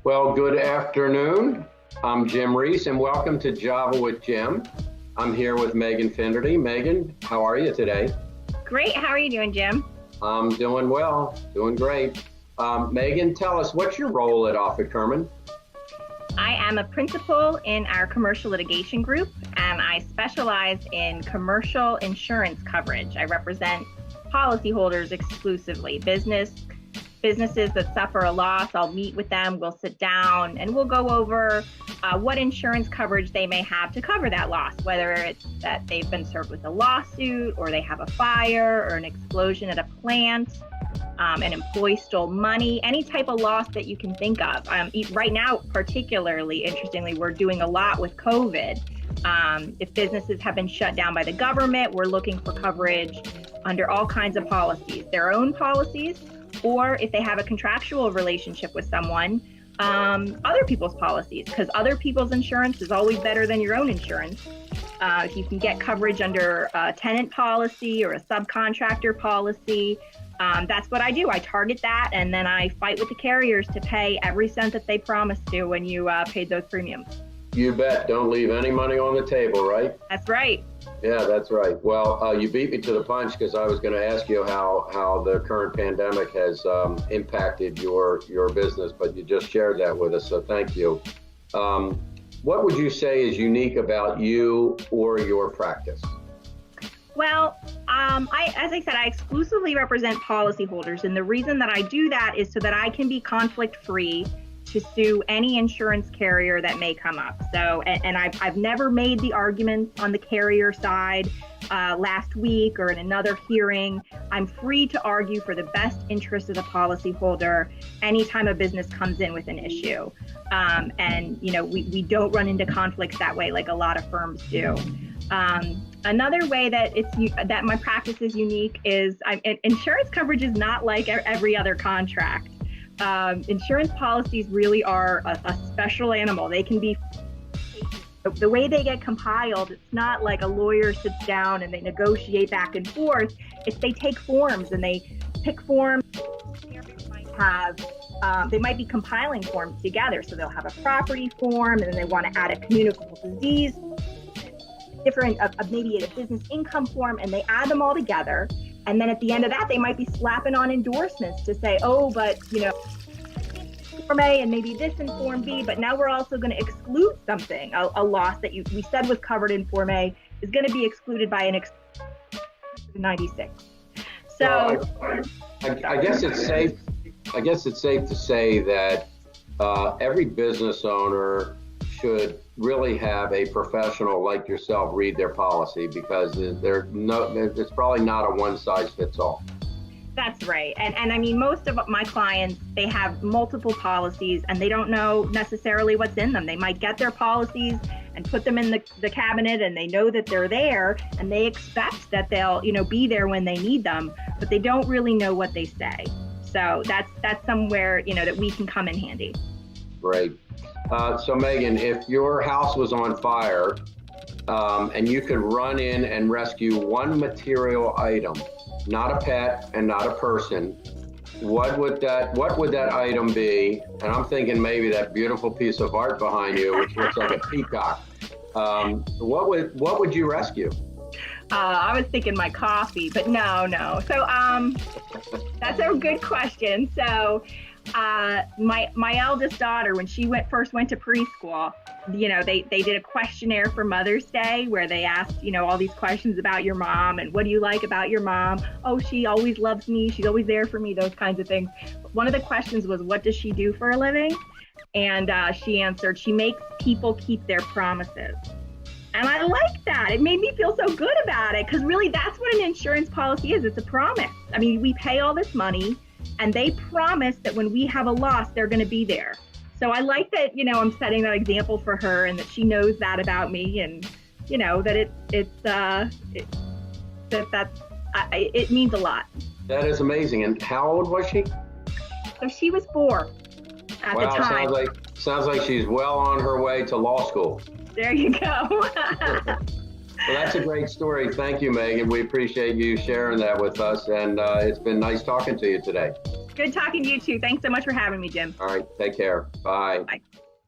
Well, good afternoon. I'm Jim Reese, and welcome to Java with Jim. I'm here with Meghan Finnerty. Meghan, how are you today? Great. How are you doing, Jim? I'm doing well, doing great. Meghan, tell us, what's your role at Offit, Kurman? I am a principal in our commercial litigation group, and I specialize in commercial insurance coverage. I represent policyholders exclusively, businesses that suffer a loss. I'll meet with them, we'll sit down, and we'll go over what insurance coverage they may have to cover that loss, whether it's that they've been served with a lawsuit, or they have a fire or an explosion at a plant, an employee stole money, any type of loss that you can think of. Right now, particularly interestingly, we're doing a lot with COVID. If businesses have been shut down by the government, we're looking for coverage under all kinds of policies, their own policies, or if they have a contractual relationship with someone, other people's policies, because other people's insurance is always better than your own insurance. If you can get coverage under a tenant policy or a subcontractor policy, that's what I do. I target that, and then I fight with the carriers to pay every cent that they promised to when you paid those premiums. You bet. Don't leave any money on the table, right? That's right. Yeah, that's right. Well, you beat me to the punch, because I was going to ask you how the current pandemic has impacted your business, but you just shared that with us, so thank you. What would you say is unique about you or your practice? Well, as I said, I exclusively represent policyholders, and the reason that I do that is so that I can be conflict-free to sue any insurance carrier that may come up. So, and I've never made the arguments on the carrier side last week or in another hearing. I'm free to argue for the best interest of the policyholder anytime a business comes in with an issue. And we don't run into conflicts that way like a lot of firms do. Another way that my practice is unique is insurance coverage is not like every other contract. Insurance policies really are a special animal. They can be, the way they get compiled, it's not like a lawyer sits down and they negotiate back and forth. It's they take forms and they pick forms. They might be compiling forms together. So they'll have a property form, and then they want to add a communicable disease, maybe a business income form, and they add them all together. And then at the end of that, they might be slapping on endorsements to say, oh, but, Form A and maybe this in Form B, but now we're also going to exclude something. A loss that we said was covered in Form A is going to be excluded by an 96. So I guess it's safe. I guess it's safe to say that every business owner should really have a professional like yourself read their policy, because it's probably not a one-size-fits-all. That's right. And I mean, most of my clients, they have multiple policies and they don't know necessarily what's in them. They might get their policies and put them in the cabinet, and they know that they're there and they expect that they'll, be there when they need them, but they don't really know what they say. So that's somewhere, that we can come in handy. Great. So Meghan, if your house was on fire and you could run in and rescue one material item, not a pet and not a person, what would that item be? And I'm thinking maybe that beautiful piece of art behind you, which looks like a peacock. What would you rescue? I was thinking my coffee, but no. So that's a good question. So my eldest daughter, when she first went to preschool, they did a questionnaire for Mother's Day where they asked, all these questions about your mom and what do you like about your mom? Oh, she always loves me. She's always there for me, those kinds of things. One of the questions was, what does she do for a living? And she answered, she makes people keep their promises. And I like that. It made me feel so good about it, because really that's what an insurance policy is. It's a promise. I mean, we pay all this money and they promise that when we have a loss, they're going to be there. So I like that, I'm setting that example for her, and that she knows that about me, and, that it means a lot. That is amazing. And how old was she? So she was 4 at the time. Sounds like she's well on her way to law school. There you go. Well, that's a great story. Thank you, Meghan. We appreciate you sharing that with us, and it's been nice talking to you today. Good talking to you too. Thanks so much for having me, Jim. All right, take care. Bye. Bye.